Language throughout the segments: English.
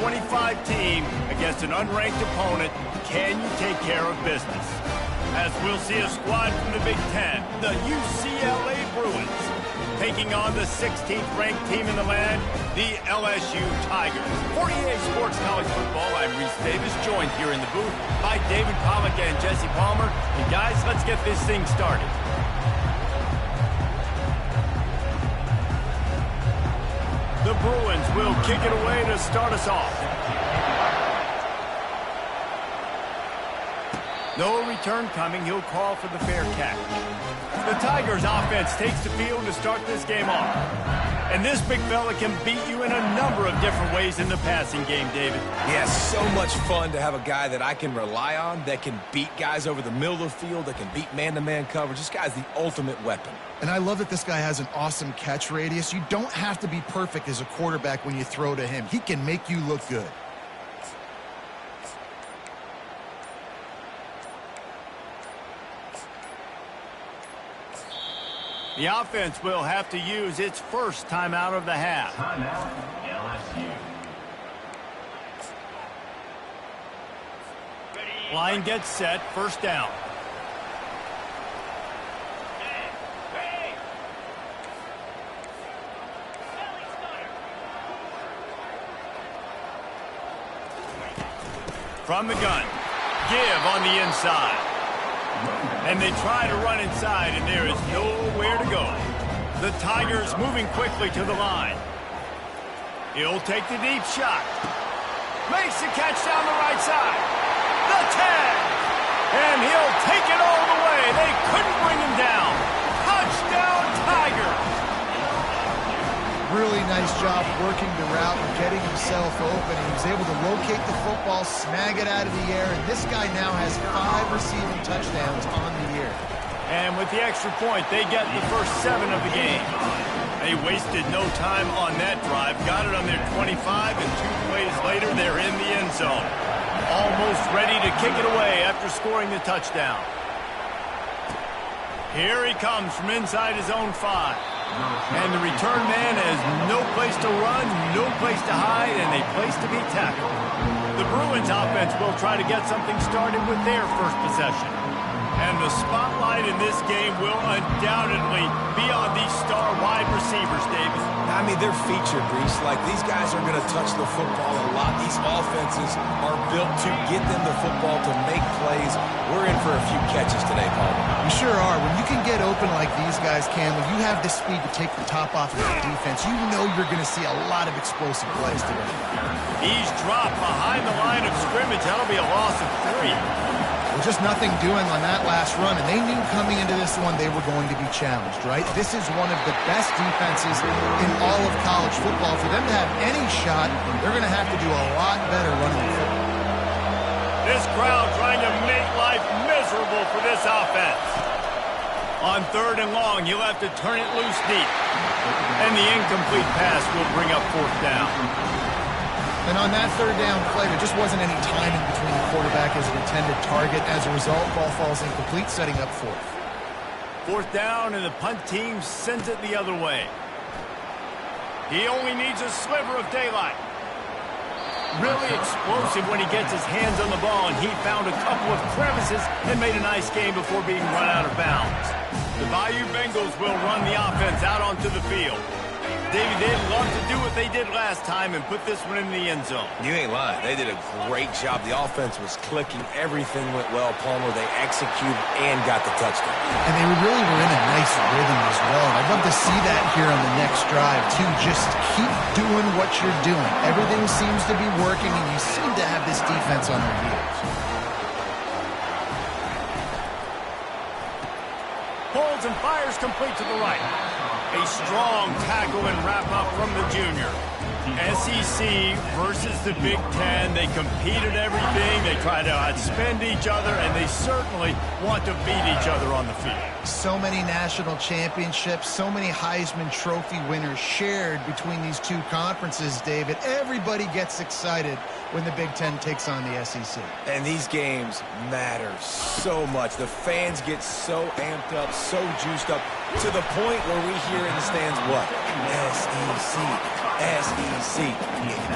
25 team against an unranked opponent. Can you take care of business? As we'll see a squad from the Big Ten, the UCLA Bruins, taking on the 16th ranked team in the land, the LSU Tigers. For EA Sports College Football, I'm Reese Davis, joined here in the booth by David Pollack and Jesse Palmer. And guys, let's get this thing started. The Bruins will kick it away to start us off. No return coming. He'll call for the fair catch. The Tigers offense takes the field to start this game off. And this big fella can beat you in a number of different ways in the passing game, David. Yeah, so much fun to have a guy that I can rely on, that can beat guys over the middle of the field, that can beat man-to-man coverage. This guy's the ultimate weapon. And I love that this guy has an awesome catch radius. You don't have to be perfect as a quarterback when you throw to him. He can make you look good. The offense will have to use its first timeout of the half. Timeout, LSU. Line gets set, first down. From the gun, give on the inside. And they try to run inside, and there is nowhere to go. The Tigers moving quickly to the line. He'll take the deep shot. Makes the catch down the right side. The 10. And he'll take it all the way. They couldn't bring him down. Touchdown, Tigers. Really nice job working the route and getting himself open. He was able to locate the football, snag it out of the air, and this guy now has 5 receiving touchdowns on the year. And with the extra point, they get the first 7 of the game. They wasted no time on that drive, got it on their 25, and 2 plays later, they're in the end zone. Almost ready to kick it away after scoring the touchdown. Here he comes from inside his own 5. And the return man has no place to run, no place to hide, and a place to be tackled. The Bruins offense will try to get something started with their first possession. And the spotlight in this game will undoubtedly be on these star wide receivers, David. I mean, they're featured, Reese. Like, these guys are going to touch the football a lot. These offenses are built to get them the football, to make plays. We're in for a few catches today, Paul. We sure are. When you can get open like these guys can, when you have the speed to take the top off of the defense, you know you're going to see a lot of explosive plays today. He's dropped behind the line of scrimmage. That'll be a loss of 3. Well, just nothing doing on that last run, and they knew coming into this one they were going to be challenged, right? This is one of the best defenses in all of college football. For them to have any shot, they're going to have to do a lot better running the football. This crowd trying to make life miserable for this offense. On 3rd and long, he'll have to turn it loose deep. And the incomplete pass will bring up 4th down. And on that 3rd down play, there just wasn't any time in between the quarterback as an intended target. As a result, ball falls incomplete, setting up 4th. 4th down, and the punt team sends it the other way. He only needs a sliver of daylight. Really explosive when he gets his hands on the ball, and he found a couple of crevices and made a nice game before being run out of bounds. The Bayou Bengals will run the offense out onto the field. David, they'd love to do what they did last time and put this one in the end zone. You ain't lying. They did a great job. The offense was clicking. Everything went well, Palmer. They executed and got the touchdown. And they really were in a nice rhythm as well. And I'd love to see that here on the next drive, too. Just keep doing what you're doing. Everything seems to be working, and you seem to have this defense on their heels. Pulls and fires complete to the right. A strong tackle and wrap-up from the junior. SEC versus the Big Ten. They compete at everything. They try to outspend each other, and they certainly want to beat each other on the field. So many national championships, so many Heisman Trophy winners shared between these two conferences, David. Everybody gets excited when the Big Ten takes on the SEC. And these games matter so much. The fans get so amped up, so juiced up. To the point where we hear in the stands what? SEC, SEC.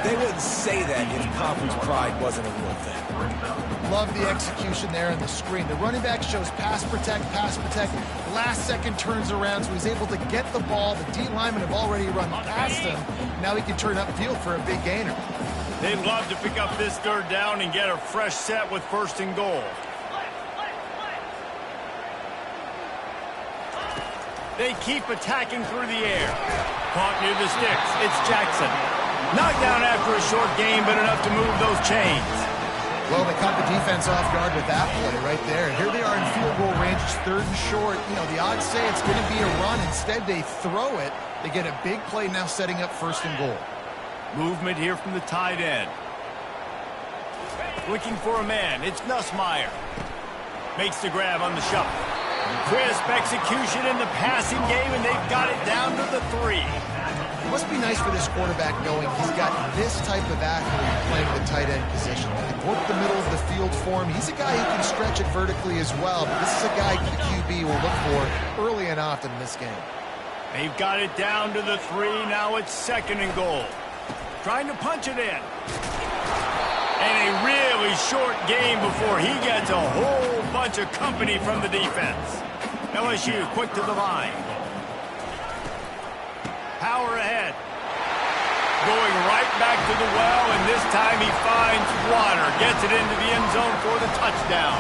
They wouldn't say that if conference pride wasn't a real thing. Love the execution there on the screen. The running back shows pass protect, last second turns around, so he's able to get the ball. The D linemen have already run past him. Now he can turn upfield for a big gainer. They'd love to pick up this third down and get a fresh set with 1st and goal. They keep attacking through the air. Caught near the sticks. It's Jackson. Knocked down after a short gain, but enough to move those chains. Well, they caught the defense off guard with that play right there. Here they are in field goal range. It's 3rd and short. You know, the odds say it's going to be a run. Instead, they throw it. They get a big play now setting up 1st and goal. Movement here from the tight end. Looking for a man. It's Nussmeier. Makes the grab on the shuffle. Crisp execution in the passing game, and they've got it down to the 3. It must be nice for this quarterback knowing he's got this type of athlete playing the tight end position. They work the middle of the field for him. He's a guy who can stretch it vertically as well, but this is a guy the QB will look for early and often in this game. They've got it down to the 3. Now it's 2nd and goal. Trying to punch it in. And a really short game before he gets a whole bunch of company from the defense. LSU quick to the line. Power ahead. Going right back to the well, and this time he finds water. Gets it into the end zone for the touchdown.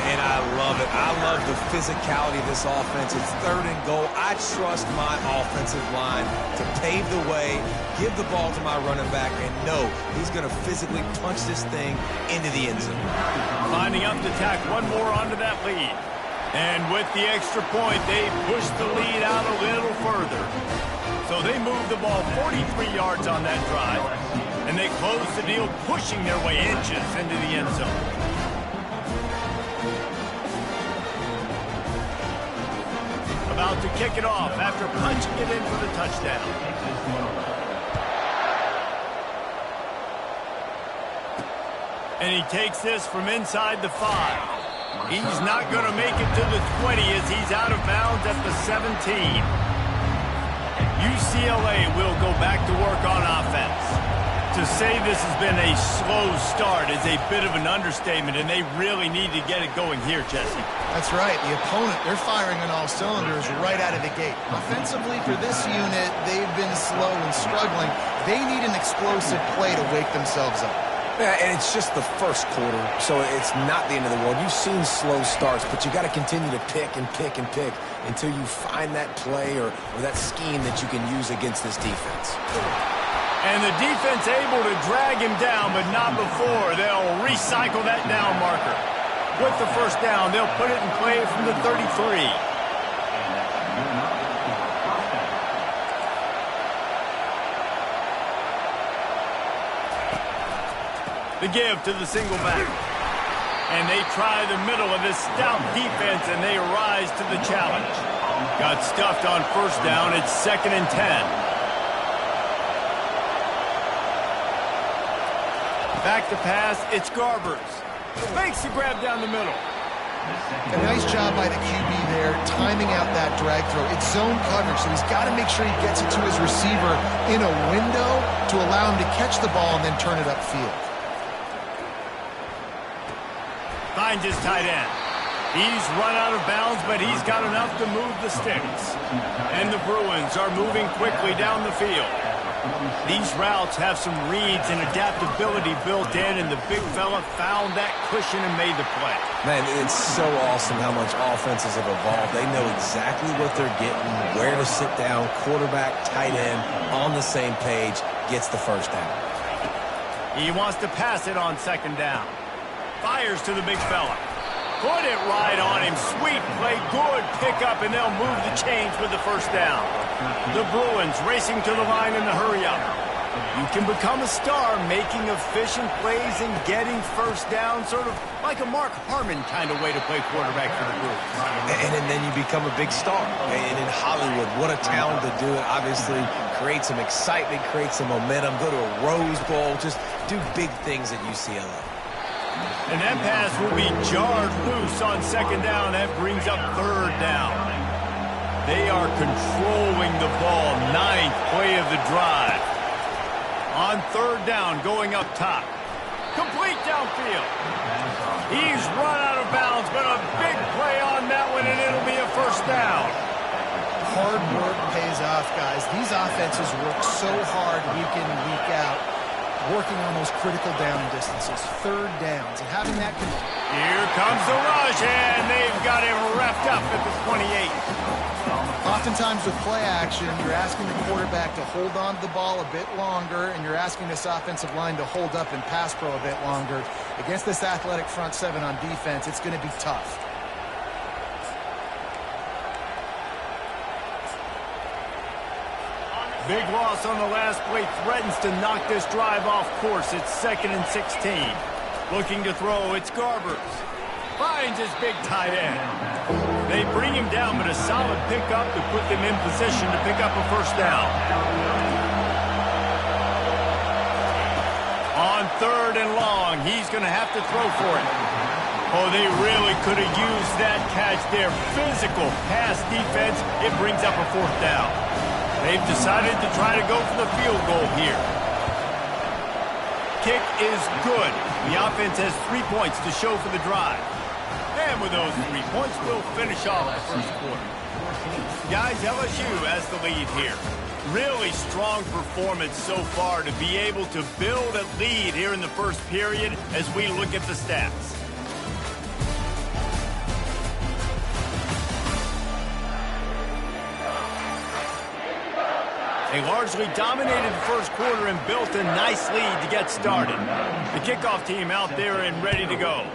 And I love it. I love the physicality of this offense. It's 3rd and goal. I trust my offensive line to pave the way, give the ball to my running back, and know he's going to physically punch this thing into the end zone. Lining up to tack one more onto that lead. And with the extra point, they push the lead out a little further. So they move the ball 43 yards on that drive, and they close the deal, pushing their way inches into the end zone. About to kick it off after punching it in for the touchdown. And he takes this from inside the 5. He's not going to make it to the 20 as he's out of bounds at the 17. UCLA will go back to work on offense. To say this has been a slow start is a bit of an understatement, and they really need to get it going here, Jesse. That's right. The opponent, they're firing on all cylinders right out of the gate. Offensively, for this unit, they've been slow and struggling. They need an explosive play to wake themselves up. Yeah, and it's just the first quarter, so it's not the end of the world. You've seen slow starts, but you got to continue to pick and pick and pick until you find that play or that scheme that you can use against this defense. And the defense able to drag him down, but not before. They'll recycle that down marker. With the 1st down, they'll put it in play from the 33. The give to the single back. And they try the middle of this stout defense, and they rise to the challenge. Got stuffed on 1st down. It's 2nd and 10. Back to pass, it's Garbers. Makes the grab down the middle. A nice job by the QB there, timing out that drag throw. It's zone coverage, so he's got to make sure he gets it to his receiver in a window to allow him to catch the ball and then turn it upfield. Finds his tight end. He's run out of bounds, but he's got enough to move the sticks. And the Bruins are moving quickly down the field. These routes have some reads and adaptability built in, and the big fella found that cushion and made the play. Man, it's so awesome how much offenses have evolved. They know exactly what they're getting, where to sit down, quarterback, tight end, on the same page, gets the 1st down. He wants to pass it on 2nd down. Fires to the big fella. Put it right on him. Sweet play, good pickup, and they'll move the chains with the 1st down. The Bruins racing to the line in the hurry-up. You can become a star making efficient plays and getting 1st down, sort of like a Mark Harmon kind of way to play quarterback for the Bruins. And then you become a big star. And in Hollywood, what a town to do it. Obviously, create some excitement, create some momentum, go to a Rose Bowl, just do big things at UCLA. And that pass will be jarred loose on 2nd down. That brings up 3rd down. They are controlling the ball. 9th play of the drive. On 3rd down, going up top. Complete downfield. He's run out of bounds, but a big play on that one, and it'll be a 1st down. Hard work pays off, guys. These offenses work so hard week in and week out, working on those critical down distances, 3rd downs, and having that. Here comes the rush, and they've got him wrapped up at the 28. Oftentimes with play action, you're asking the quarterback to hold on to the ball a bit longer, and you're asking this offensive line to hold up and pass pro a bit longer. Against this athletic front 7 on defense, it's going to be tough. Big loss on the last play threatens to knock this drive off course. It's 2nd and 16. Looking to throw, it's Garbers. Finds his big tight end. They bring him down, but a solid pickup to put them in position to pick up a 1st down. On 3rd and long, he's going to have to throw for it. Oh, they really could have used that catch there. Physical pass defense. It brings up a 4th down. They've decided to try to go for the field goal here. Kick is good. The offense has 3 points to show for the drive. And with those 3 points, we'll finish off the 1st quarter. Guys, LSU has the lead here. Really strong performance so far to be able to build a lead here in the 1st period as we look at the stats. They largely dominated the 1st quarter and built a nice lead to get started. The kickoff team out there and ready to go.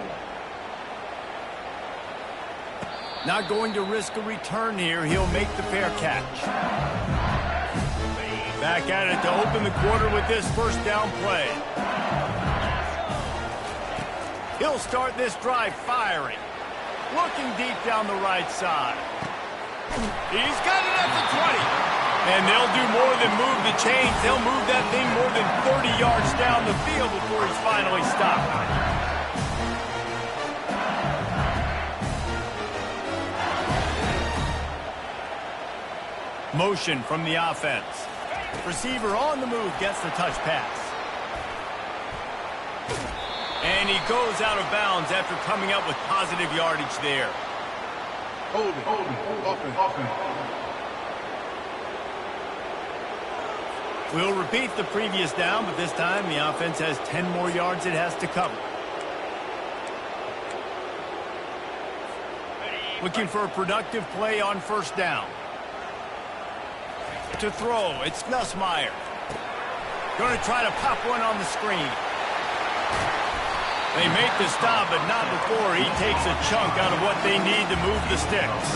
Not going to risk a return here. He'll make the fair catch. Back at it to open the quarter with this 1st down play. He'll start this drive firing. Looking deep down the right side. He's got it at the 20. And they'll do more than move the chains. They'll move that thing more than 30 yards down the field before he's finally stopped. Motion from the offense. Receiver on the move gets the touch pass. And he goes out of bounds after coming up with positive yardage there. Hold it. Offense. We'll repeat the previous down, but this time the offense has 10 more yards it has to cover. Looking for a productive play on 1st down. To throw, it's Nussmeier. Going to try to pop one on the screen. They make the stop, but not before he takes a chunk out of what they need to move the sticks.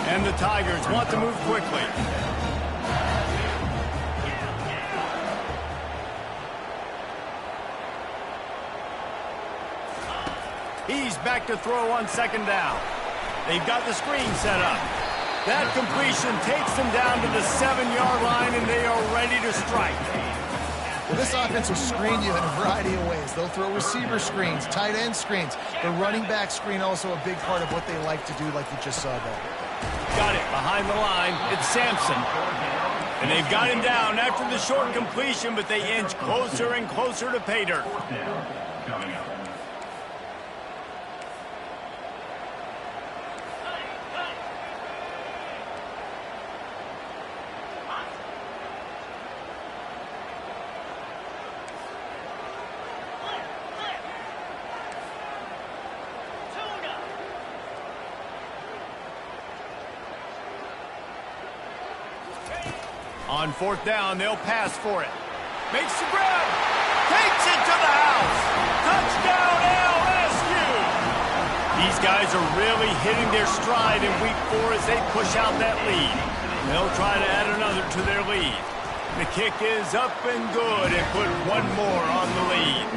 And the Tigers want to move quickly. He's back to throw on 2nd down. They've got the screen set up. That completion takes them down to the 7-yard line, and they are ready to strike. Well, this offense will screen you in a variety of ways. They'll throw receiver screens, tight end screens. The running back screen also a big part of what they like to do, like you just saw there. Got it behind the line. It's Sampson. And they've got him down after the short completion, but they inch closer and closer to pay dirt. On 4th down, they'll pass for it. Makes the grab. Takes it to the house. Touchdown, LSU. These guys are really hitting their stride in week 4 as they push out that lead. They'll try to add another to their lead. The kick is up and good and put one more on the lead.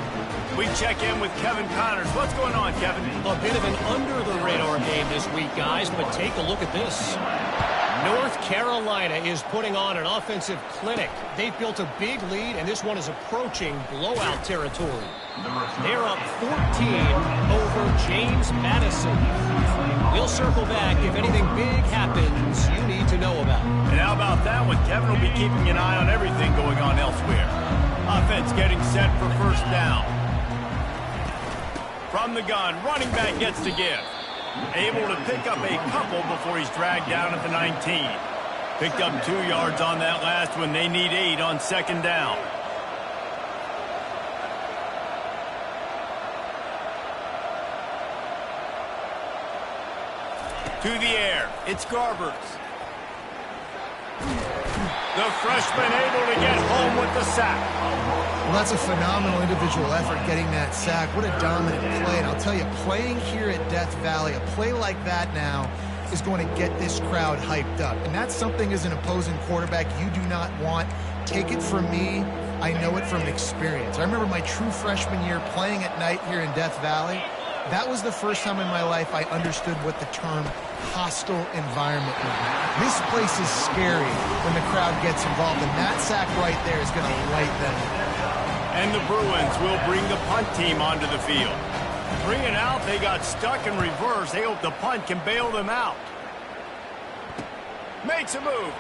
We check in with Kevin Connors. What's going on, Kevin? A bit of an under-the-radar game this week, guys, but take a look at this. North Carolina is putting on an offensive clinic. They've built a big lead, and this one is approaching blowout territory. They're up 14 over James Madison. We'll circle back if anything big happens you need to know about. And how about that one? Kevin will be keeping an eye on everything going on elsewhere. Offense getting set for first down. From the gun, running back gets to give. Able to pick up a couple before he's dragged down at the 19. Picked up 2 yards on that last one. They need 8 on second down. To the air. It's Garbers. The freshman able to get home with the sack. Well, that's a phenomenal individual effort getting that sack. What a dominant play. And I'll tell you, playing here at Death Valley, a play like that now is going to get this crowd hyped up. And that's something as an opposing quarterback you do not want. Take it from me. I know it from experience. I remember my true freshman year playing at night here in Death Valley. That was the first time in my life I understood what the term hostile environment meant. This place is scary when the crowd gets involved, and that sack right there is going to light them. And the Bruins will bring the punt team onto the field. Bring it out, they got stuck in reverse. They hope the punt can bail them out. Makes a move.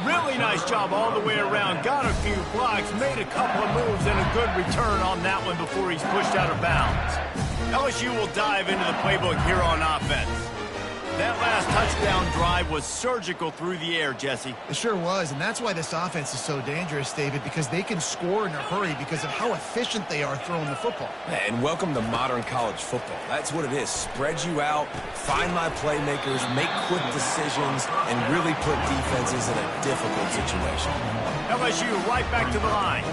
Really nice job all the way around. Got a few blocks, made a couple of moves, and a good return on that one before he's pushed out of bounds. LSU will dive into the playbook here on offense. That last touchdown drive was surgical through the air, Jesse. It sure was, and that's why this offense is so dangerous, David, because they can score in a hurry because of how efficient they are throwing the football. And welcome to modern college football. That's what it is. Spread you out, find my playmakers, make quick decisions, and really put defenses in a difficult situation. LSU right back to the line.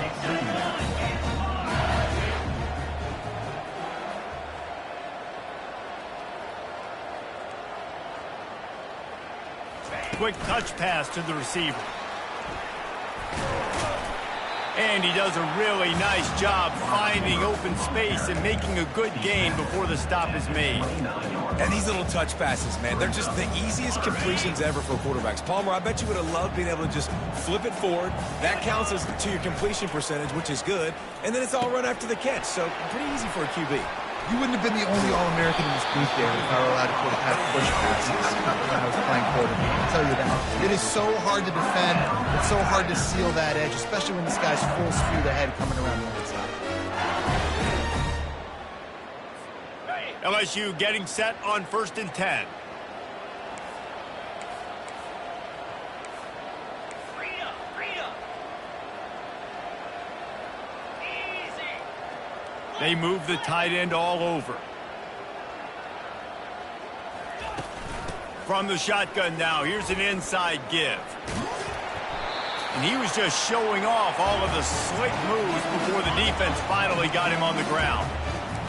Quick touch pass to the receiver. And he does a really nice job finding open space and making a good gain before the stop is made. And these little touch passes, man, they're just the easiest completions ever for quarterbacks. Palmer, I bet you would have loved being able to just flip it forward. That counts as to your completion percentage, which is good. And then it's all run after the catch, so pretty easy for a QB. You wouldn't have been the only All-American in this booth there if I were allowed to have push passes when I was playing quarterback. I'll tell you that. It is so hard to defend. It's so hard to seal that edge, especially when this guy's full speed ahead coming around the outside. LSU getting set on 1st and 10. They move the tight end all over. From the shotgun now, here's an inside give. And he was just showing off all of the slick moves before the defense finally got him on the ground.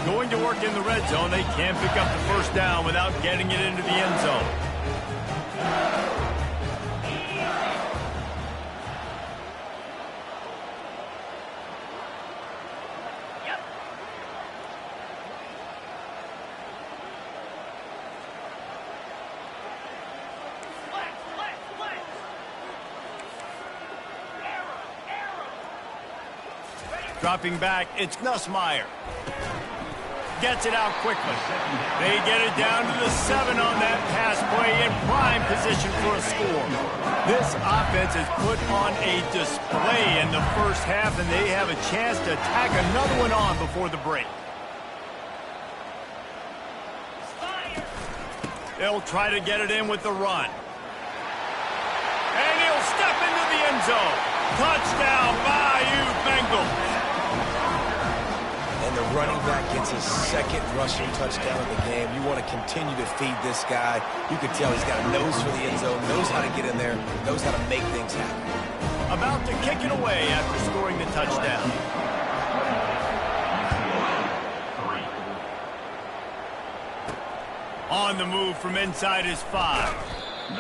Going to work in the red zone, they can't pick up the first down without getting it into the end zone. Dropping back, it's Nussmeier. Gets it out quickly. They get it down to the 7 on that pass play in prime position for a score. This offense has put on a display in the first half, and they have a chance to tack another one on before the break. They'll try to get it in with the run. And he'll step into the end zone. Touchdown, Bayou Bengals. And the running back gets his second rushing touchdown of the game. You want to continue to feed this guy. You can tell he's got a nose for the end zone, knows how to get in there, knows how to make things happen. About to kick it away after scoring the touchdown. On the move from inside his 5.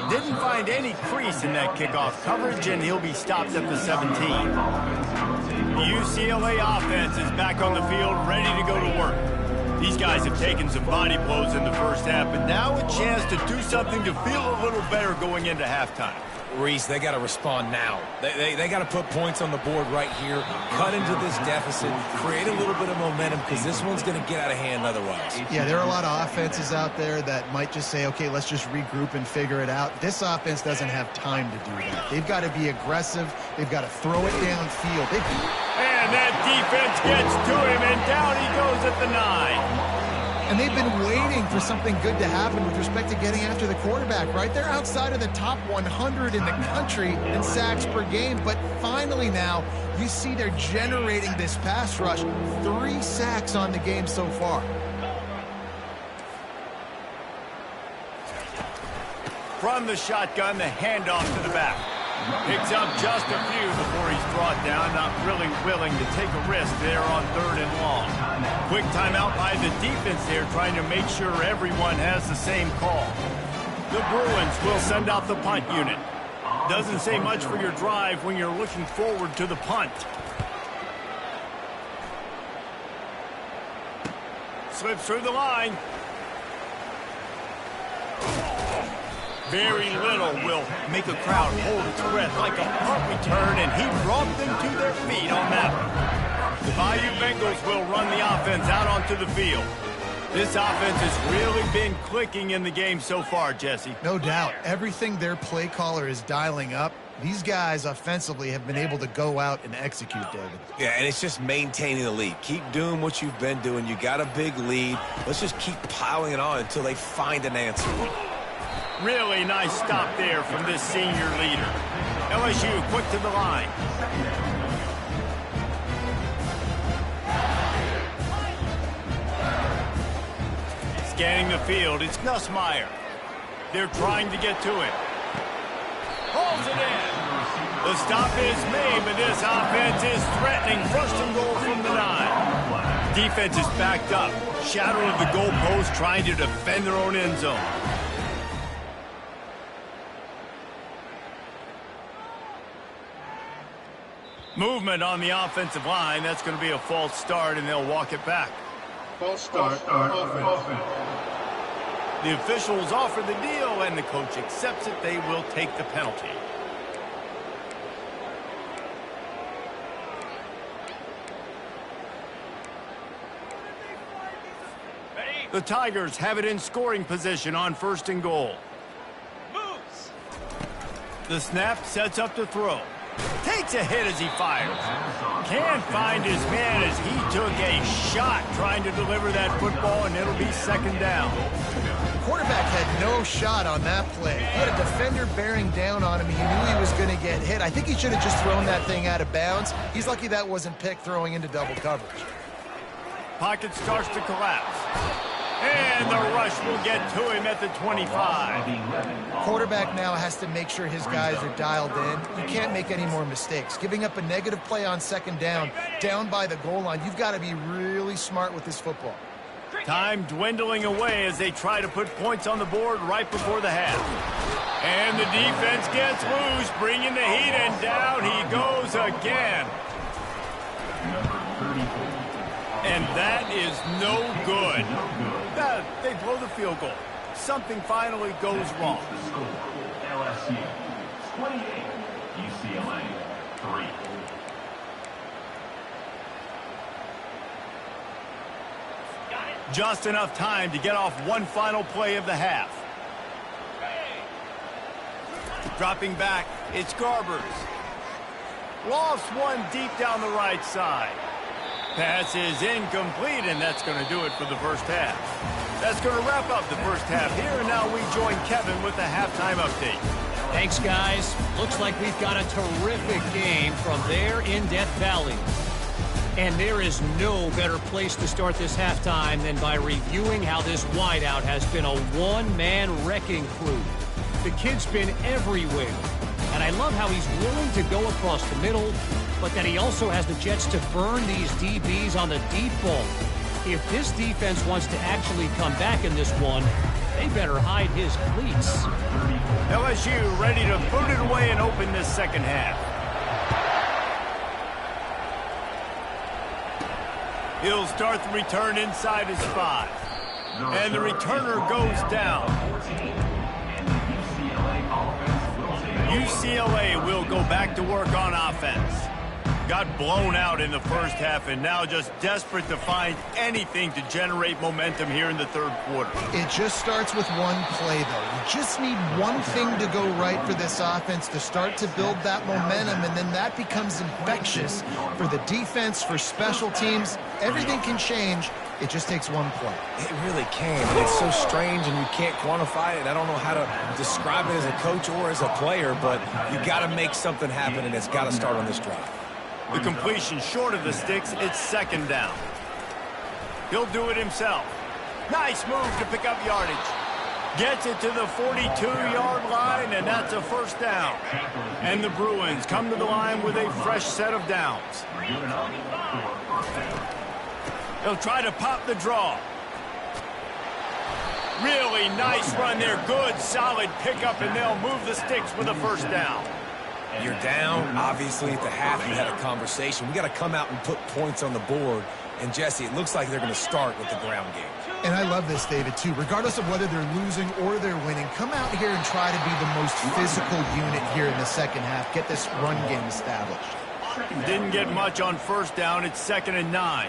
Didn't find any crease in that kickoff coverage, and he'll be stopped at the 17. The UCLA offense is back on the field, ready to go to work. These guys have taken some body blows in the first half, but now a chance to do something to feel a little better going into halftime. Reese, they got to respond now. They got to put points on the board right here, cut into this deficit, create a little bit of momentum, because this one's going to get out of hand otherwise. Yeah, there are a lot of offenses out there that might just say, okay, let's just regroup and figure it out. This offense doesn't have time to do that. They've got to be aggressive. They've got to throw it downfield. And that defense gets to him, and down he goes at the 9. And they've been waiting for something good to happen with respect to getting after the quarterback, right? They're outside of the top 100 in the country in sacks per game, but finally now you see they're generating this pass rush. 3 sacks on the game so far. From the shotgun, the handoff to the back. Picks up just a few before he's brought down, not really willing to take a risk there on 3rd and long. Quick timeout by the defense there, trying to make sure everyone has the same call. The Bruins will send out the punt unit. Doesn't say much for your drive when you're looking forward to the punt. Slips through the line. Very little will make a crowd hold its breath like a punt return, and he brought them to their feet on that one. The Bayou Bengals will run the offense out onto the field. This offense has really been clicking in the game so far, Jesse. No doubt. Everything their play caller is dialing up, these guys offensively have been able to go out and execute, David. Yeah, and it's just maintaining the lead. Keep doing what you've been doing. You got a big lead. Let's just keep piling it on until they find an answer. Really nice stop there from this senior leader. LSU quick to the line. Scanning the field, it's Nussmeier. They're trying to get to it. Pulls it in. The stop is made, but this offense is threatening. 1st and goal from the 9. Defense is backed up. Shadow of the goalpost, trying to defend their own end zone. Movement on the offensive line. That's going to be a false start, and they'll walk it back. False start. Offense. The officials offer the deal, and the coach accepts it. They will take the penalty. The Tigers have it in scoring position on 1st and goal. Moves. The snap sets up to throw. Takes a hit as he fires. Can't find his man as he took a shot trying to deliver that football, and it'll be 2nd down. The quarterback had no shot on that play. He had a defender bearing down on him. He knew he was going to get hit. I think he should have just thrown that thing out of bounds. He's lucky that wasn't picked throwing into double coverage. Pocket starts to collapse. And the rush will get to him at the 25. Quarterback now has to make sure his guys are dialed in. You can't make any more mistakes. Giving up a negative play on 2nd down by the goal line, you've got to be really smart with this football. Time dwindling away as they try to put points on the board right before the half. And the defense gets loose, bringing the heat, and down he goes again. And that is no good. They blow the field goal. Something finally goes wrong. LSU 28, UCLA 3. Just enough time to get off one final play of the half. Dropping back, it's Garbers. Lost one deep down the right side. Pass is incomplete, and that's going to do it for the first half. That's going to wrap up the first half here, and now we join Kevin with the halftime update. Thanks, guys. Looks like we've got a terrific game from there in Death Valley. And there is no better place to start this halftime than by reviewing how this wideout has been a one-man wrecking crew. The kid's been everywhere. And I love how he's willing to go across the middle, but that he also has the jets to burn these DBs on the deep ball. If this defense wants to actually come back in this one, they better hide his cleats. LSU ready to boot it away and open this second half. He'll start the return inside his 5. And the returner goes down. UCLA will go back to work on offense. Got blown out in the first half and now just desperate to find anything to generate momentum here in the third quarter. It just starts with one play, though. You just need one thing to go right for this offense to start to build that momentum, and then that becomes infectious for the defense, for special teams. Everything can change. It just takes one play. It really can, and it's so strange, and you can't quantify it. I don't know how to describe it as a coach or as a player, but you got to make something happen, and it's got to start on this drive. The completion short of the sticks, it's second down. He'll do it himself. Nice move to pick up yardage. Gets it to the 42-yard line, and that's a first down. And the Bruins come to the line with a fresh set of downs. He'll try to pop the draw. Really nice run there. Good, solid pickup, and they'll move the sticks with a first down. You're down. Obviously, at the half, you had a conversation. We got to come out and put points on the board. And, Jesse, it looks like they're going to start with the ground game. And I love this, David, too. Regardless of whether they're losing or they're winning, come out here and try to be the most physical unit here in the second half. Get this run game established. Didn't get much on first down. It's 2nd and 9.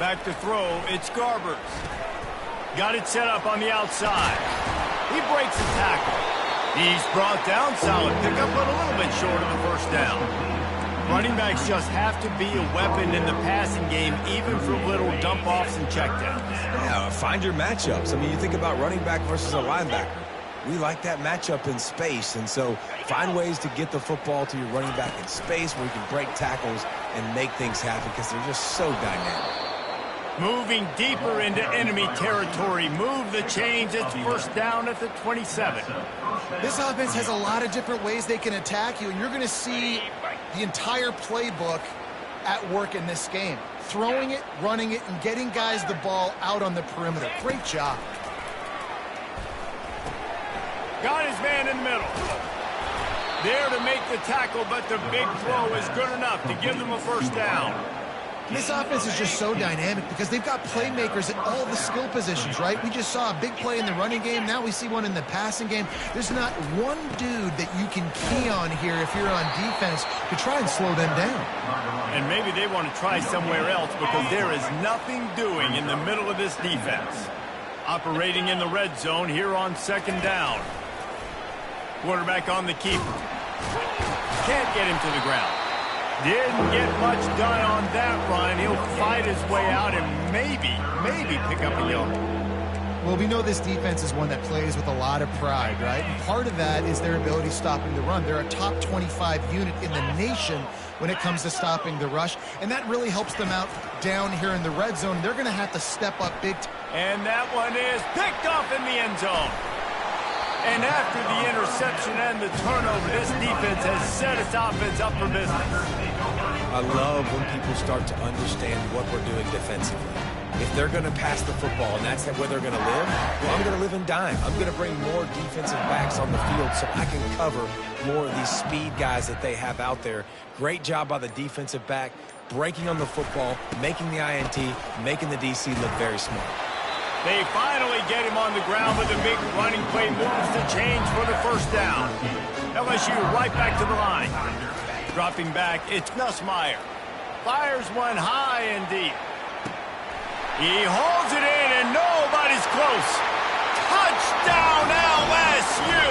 Back to throw. It's Garbers. Got it set up on the outside. He breaks the tackle. He's brought down. Solid pickup, but a little bit short of the first down. Running backs just have to be a weapon in the passing game, even for little dump-offs and checkdowns. Yeah, find your matchups. I mean, you think about running back versus a linebacker. We like that matchup in space, and so find ways to get the football to your running back in space where you can break tackles and make things happen because they're just so dynamic. Moving deeper into enemy territory. Move the chains. It's first down at the 27. This offense has a lot of different ways they can attack you, and you're going to see the entire playbook at work in this game. Throwing it, running it, and getting guys the ball out on the perimeter. Great job. Got his man in the middle. There to make the tackle, but the big throw is good enough to give them a first down. This offense is just so dynamic because they've got playmakers at all the skill positions, right? We just saw a big play in the running game. Now we see one in the passing game. There's not one dude that you can key on here if you're on defense to try and slow them down. And maybe they want to try somewhere else because there is nothing doing in the middle of this defense. Operating in the red zone here on second down. Quarterback on the keeper. Can't get him to the ground. Didn't get much done on that run. He'll fight his way out and maybe pick up a yard. Well, we know this defense is one that plays with a lot of pride, right? And part of that is their ability stopping the run. They're a top 25 unit in the nation when it comes to stopping the rush, and that really helps them out down here in the red zone. They're going to have to step up big. And that one is picked off in the end zone. And after the interception and the turnover, this defense has set its offense up for business. I love when people start to understand what we're doing defensively. If they're going to pass the football and that's where they're going to live, well, I'm going to live in dime. I'm going to bring more defensive backs on the field so I can cover more of these speed guys that they have out there. Great job by the defensive back, breaking on the football, making the INT, making the DC look very smart. They finally get him on the ground with a big running play, moves the chains for the first down. LSU right back to the line. Dropping back, it's Nussmeier. Fires one high and deep. He hauls it in and nobody's close. Touchdown LSU!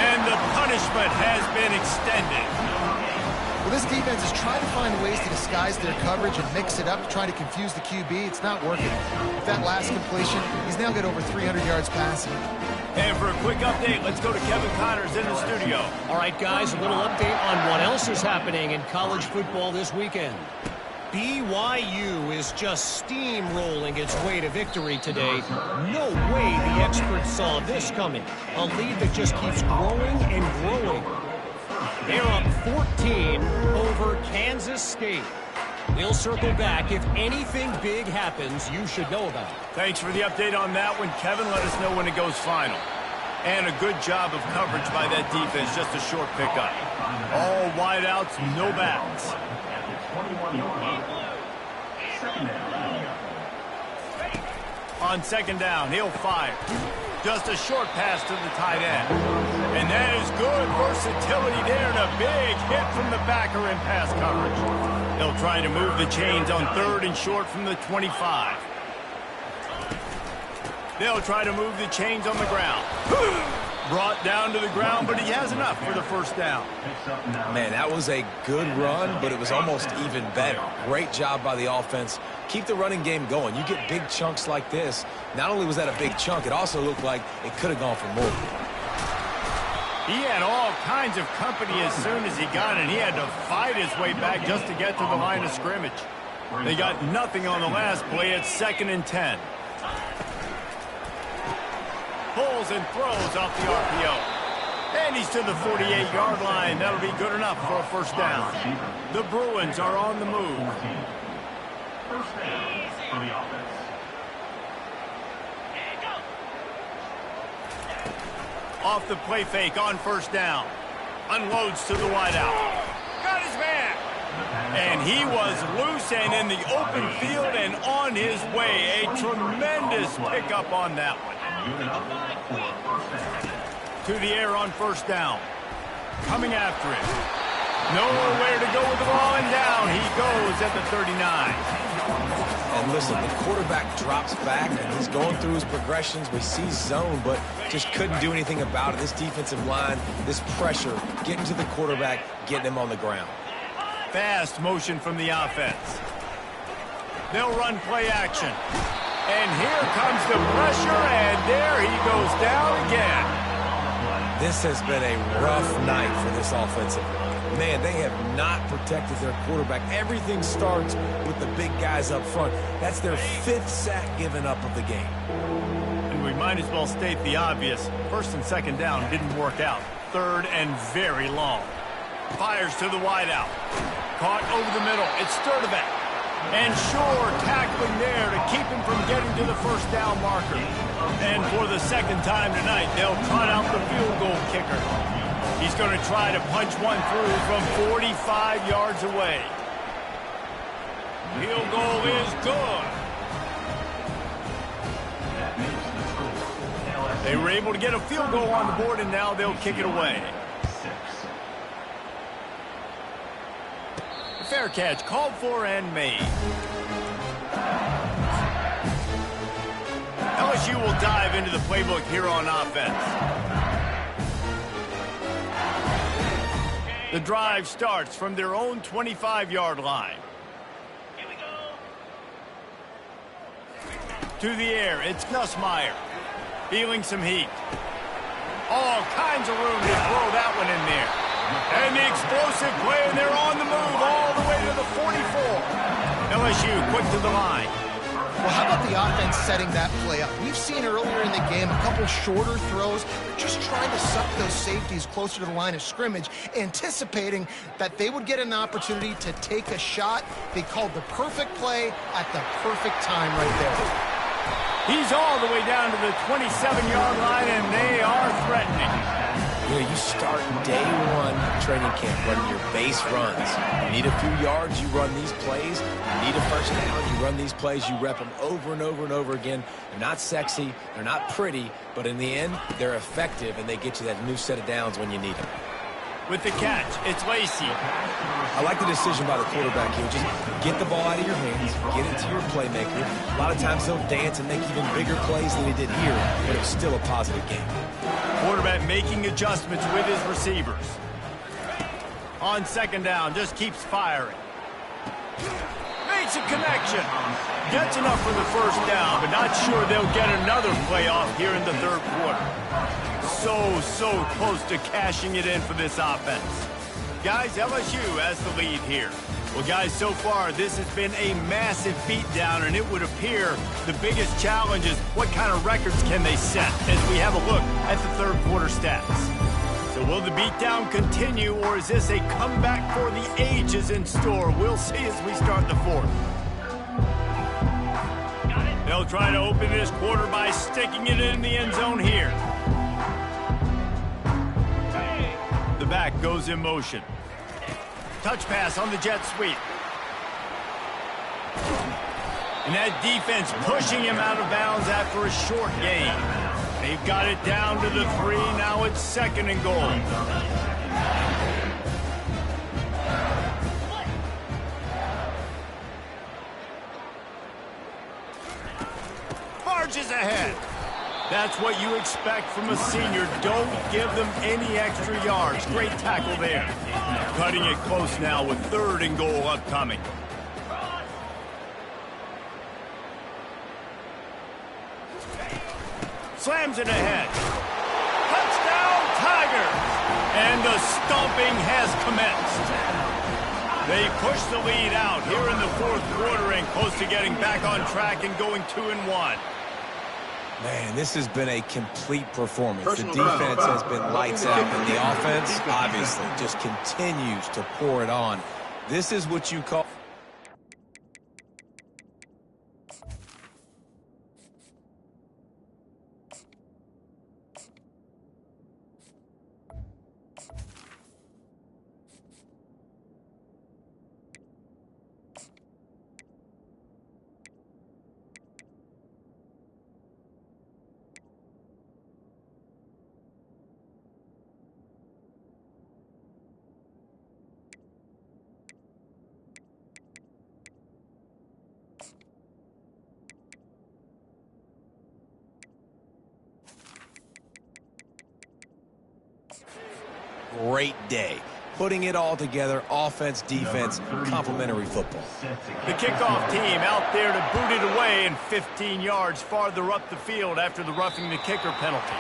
And the punishment has been extended. Well, this defense is trying to find ways to disguise their coverage and mix it up to try to confuse the QB. It's not working. With that last completion, he's now got over 300 yards passing. And for a quick update, let's go to Kevin Connors in the studio. All right, guys, a little update on what else is happening in college football this weekend. BYU is just steamrolling its way to victory today. No way the experts saw this coming. A lead that just keeps growing and growing. They're up 14 over Kansas State. We'll circle back. If anything big happens, you should know about it. Thanks for the update on that one, Kevin. Let us know when it goes final. And a good job of coverage by that defense. Just a short pickup. All wideouts, no backs. 21 yard. Second down. On second down, he'll fire. Just a short pass to the tight end. And that is good versatility there and a big hit from the backer in pass coverage. They'll try to move the chains on third and short from the 25. They'll try to move the chains on the ground. Brought down to the ground, but he has enough for the first down. Man, that was a good run, but it was almost even better. Great job by the offense. Keep the running game going. You get big chunks like this. Not only was that a big chunk, it also looked like it could have gone for more. He had all kinds of company as soon as he got it. He had to fight his way back just to get to the line of scrimmage. They got nothing on the last play. It's 2nd and 10. Pulls and throws off the RPO. And he's to the 48-yard line. That'll be good enough for a first down. The Bruins are on the move. First down for the offense. Off the play fake on first down. Unloads to the wideout. Got his man. And he was loose and in the open field and on his way. A tremendous pickup on that one. To the air on first down. Coming after it. Nowhere to go with the ball, and down he goes at the 39. And listen, the quarterback drops back, and he's going through his progressions. We see zone, but just couldn't do anything about it. This defensive line, this pressure, getting to the quarterback, getting him on the ground. Fast motion from the offense. They'll run play action. And here comes the pressure, and there he goes down again. This has been a rough night for this offensive line. Man, they have not protected their quarterback. Everything starts with the big guys up front. That's their 5th sack given up of the game. And we might as well state the obvious. First and second down didn't work out. 3rd and very long. Fires to the wideout. Caught over the middle. It's Sturdivant. And Shore tackling there to keep him from getting to the first down marker. And for the second time tonight, they'll trot out the field goal kicker. He's going to try to punch one through from 45 yards away. Field goal is good. They were able to get a field goal on the board, and now they'll kick it away. Fair catch called for and made. LSU will dive into the playbook here on offense. The drive starts from their own 25-yard line. Here we go. To the air, it's Nussmeier. Feeling some heat. All kinds of room to throw that one in there. And the explosive play, and they're on the move all the way to the 44. LSU quick to the line. Well, how about the offense setting that play up? We've seen earlier in the game a couple shorter throws, just trying to suck those safeties closer to the line of scrimmage, anticipating that they would get an opportunity to take a shot. They called the perfect play at the perfect time right there. He's all the way down to the 27-yard line, and they are threatening. You know, you start day one training camp running your base runs. You need a few yards, you run these plays. You need a first down, you run these plays. You rep them over and over and over again. They're not sexy, they're not pretty, but in the end, they're effective, and they get you that new set of downs when you need them. With the catch, it's Lacey. I like the decision by the quarterback here. Just get the ball out of your hands, get it to your playmaker. A lot of times he'll dance and make even bigger plays than he did here, but it was still a positive game. Quarterback making adjustments with his receivers. On second down, just keeps firing. Makes a connection. Gets enough for the first down, but not sure they'll get another play off here in the third quarter. So close to cashing it in for this offense. Guys, LSU has the lead here. Well, guys, so far, this has been a massive beatdown, and it would appear the biggest challenge is what kind of records can they set as we have a look at the third quarter stats. So will the beatdown continue, or is this a comeback for the ages in store? We'll see as we start the fourth. They'll try to open this quarter by sticking it in the end zone here. The back goes in motion. Touch pass on the jet sweep. And that defense pushing him out of bounds after a short gain. They've got it down to the 3. Now it's 2nd and goal. Barges ahead. That's what you expect from a senior. Don't give them any extra yards. Great tackle there. Cutting it close now with 3rd and goal upcoming. Slams it ahead. Touchdown, Tigers! And the stomping has commenced. They push the lead out here in the 4th quarter and close to getting back on track and going 2-1. Man, this has been a complete performance. The defense has been lights out, and the offense, obviously, just continues to pour it on. This is what you call... Great day. Putting it all together, offense, defense, complementary football. The kickoff team out there to boot it away and 15 yards farther up the field after the roughing the kicker penalty.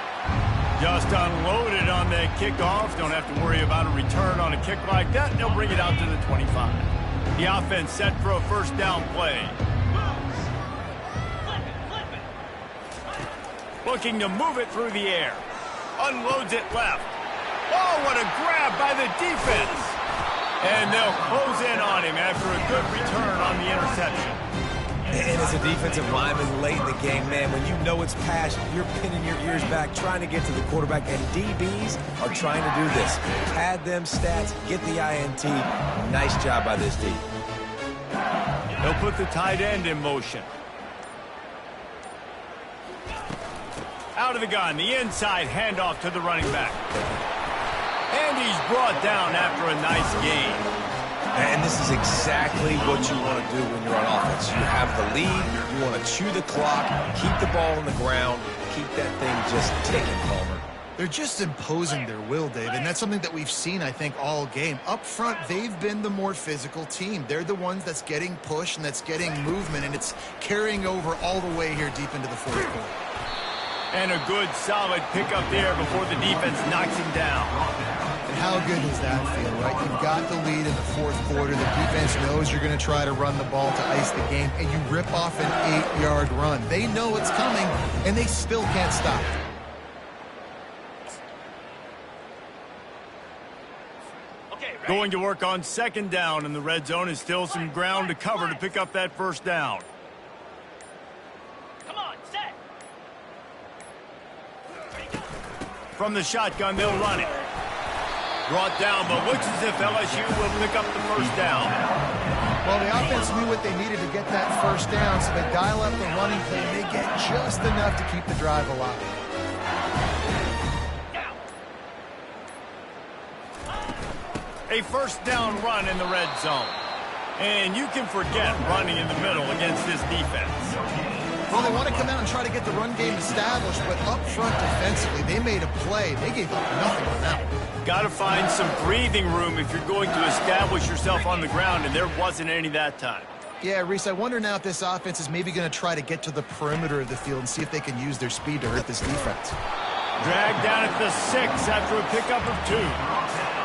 Just unloaded on that kickoff. Don't have to worry about a return on a kick like that. They'll bring it out to the 25. The offense set for a 1st down play. Looking to move it through the air. Unloads it left. Oh, what a grab by the defense. And they'll close in on him after a good return on the interception. And as a defensive lineman late in the game, man, when you know it's passed, you're pinning your ears back, trying to get to the quarterback, and DBs are trying to do this. Pad them stats, get the INT. Nice job by this D. They'll put the tight end in motion. Out of the gun, the inside handoff to the running back. And he's brought down after a nice gain. And this is exactly what you want to do when you're on offense. You have the lead, you want to chew the clock, keep the ball on the ground, keep that thing just ticking, Palmer. They're just imposing their will, Dave, and that's something that we've seen, I think, all game. Up front, they've been the more physical team. They're the ones that's getting pushed and that's getting movement, and it's carrying over all the way here deep into the 4th quarter. And a good, solid pickup there before the defense knocks him down. And how good does that feel, right? You've got the lead in the 4th quarter. The defense knows you're going to try to run the ball to ice the game, and you rip off an 8-yard run. They know it's coming, and they still can't stop it. Going to work on 2nd down in the red zone is still some ground to cover to pick up that 1st down. Come on, set. From the shotgun, they'll run it. Brought down, but looks as if LSU will pick up the 1st down. Well, the offense knew what they needed to get that 1st down, so they dial up the running play, and they get just enough to keep the drive alive. A 1st down run in the red zone. And you can forget running in the middle against this defense. Well, they want to come out and try to get the run game established, but up front defensively, they made a play. They gave up nothing on that one. Got to find some breathing room if you're going to establish yourself on the ground, and there wasn't any that time. Yeah, Reese, I wonder now if this offense is maybe going to try to get to the perimeter of the field and see if they can use their speed to hurt this defense. Dragged down at the 6 after a pickup of 2.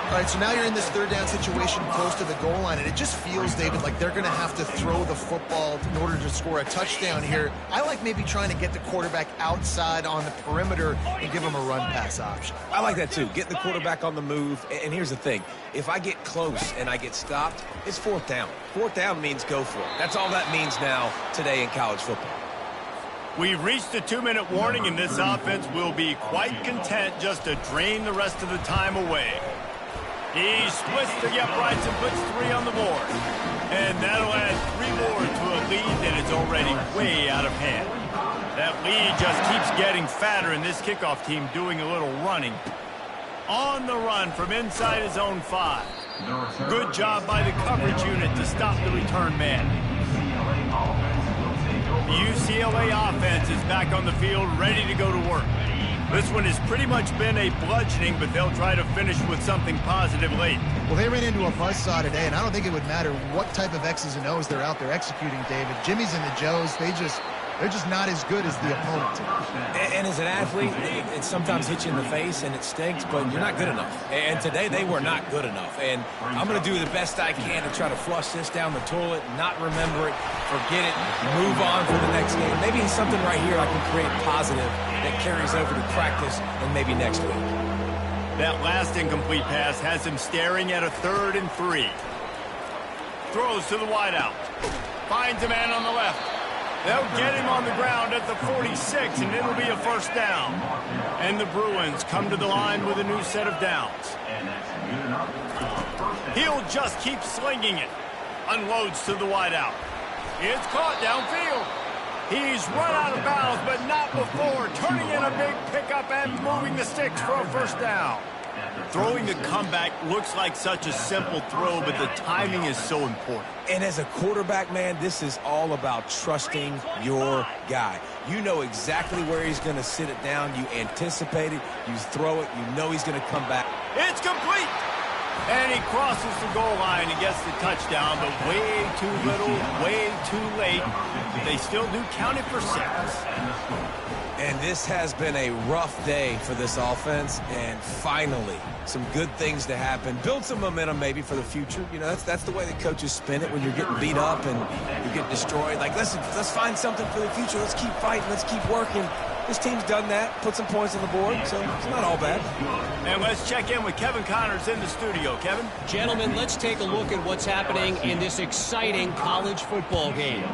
All right, so now you're in this 3rd down situation close to the goal line, and it just feels, David, like they're going to have to throw the football in order to score a touchdown here. I like maybe trying to get the quarterback outside on the perimeter and give him a run-pass option. I like that, too. Get the quarterback on the move. And here's the thing. If I get close and I get stopped, it's 4th down. 4th down means go for it. That's all that means now today in college football. We've reached the 2-minute warning, and this offense will be quite content just to drain the rest of the time away. He splits the uprights and puts 3 on the board. And that'll add 3 more to a lead that is already way out of hand. That lead just keeps getting fatter, and this kickoff team doing a little running. On the run from inside his own 5. Good job by the coverage unit to stop the return man. The UCLA offense is back on the field, ready to go to work. This one has pretty much been a bludgeoning, but they'll try to finish with something positive late. Well, they ran into a buzzsaw today, and I don't think it would matter what type of X's and O's they're out there executing, David. Jimmy's and the Joes, they're just not as good as the opponent. And as an athlete, it sometimes hits you in the face and it stinks, but you're not good enough. And today they were not good enough. And I'm going to do the best I can to try to flush this down the toilet, not remember it, forget it, move on for the next game. Maybe something right here I can create positive that carries over to practice and maybe next week. That last incomplete pass has him staring at a 3rd and 3. Throws to the wideout. Finds a man on the left. They'll get him on the ground at the 46, and it'll be a first down. And the Bruins come to the line with a new set of downs. He'll just keep slinging it. Unloads to the wideout. It's caught downfield. He's run out of bounds, but not before turning in a big pickup and moving the sticks for a first down. Throwing the comeback looks like such a simple throw, but the timing is so important. And as a quarterback, man, this is all about trusting your guy. You know exactly where he's going to sit it down. You anticipate it. You throw it. You know he's going to come back. It's complete. And he crosses the goal line and gets the touchdown, but way too little, way too late. They still do count it for 6. And this has been a rough day for this offense, and finally, some good things to happen. Build some momentum maybe for the future. You know, that's the way the coaches spin it when you're getting beat up and you're getting destroyed. Like, listen, let's find something for the future. Let's keep fighting. Let's keep working. This team's done that, put some points on the board, so it's not all bad. And let's check in with Kevin Connors in the studio. Kevin? Gentlemen, let's take a look at what's happening in this exciting college football game.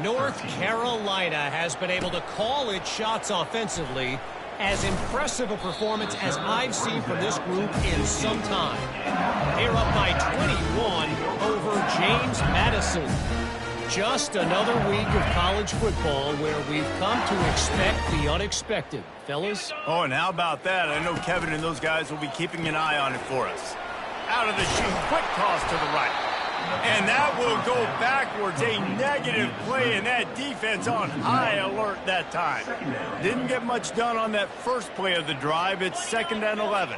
North Carolina has been able to call its shots offensively. As impressive a performance as I've seen from this group in some time. They're up by 21 over James Madison. Just another week of college football where we've come to expect the unexpected. Fellas? Oh, and how about that? I know Kevin and those guys will be keeping an eye on it for us. Out of the chute, quick toss to the right. And that will go backwards. A negative play, and that defense on high alert that time. Didn't get much done on that first play of the drive. It's 2nd and 11.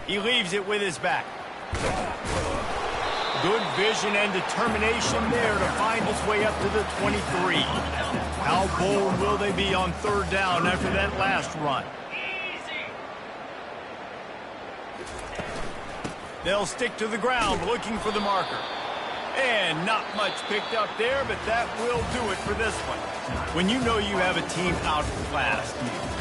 He leaves it with his back. Good vision and determination there to find his way up to the 23. How bold will they be on 3rd down after that last run? They'll stick to the ground looking for the marker. And not much picked up there, but that will do it for this one. When you know you have a team outclassed,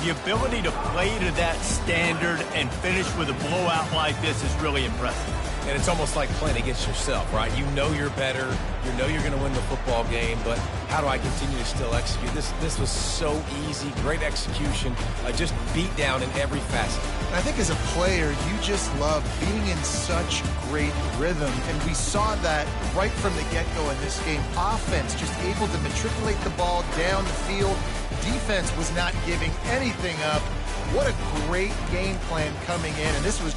the ability to play to that standard and finish with a blowout like this is really impressive. And it's almost like playing against yourself, right? You know you're better. You know you're going to win the football game, but how do I continue to still execute? This was so easy. Great execution. Just beat down in every facet. And I think as a player, you just love being in such great rhythm. And we saw that right from the get-go in this game. Offense just able to matriculate the ball down the field. Defense was not giving anything up. What a great game plan coming in. And this was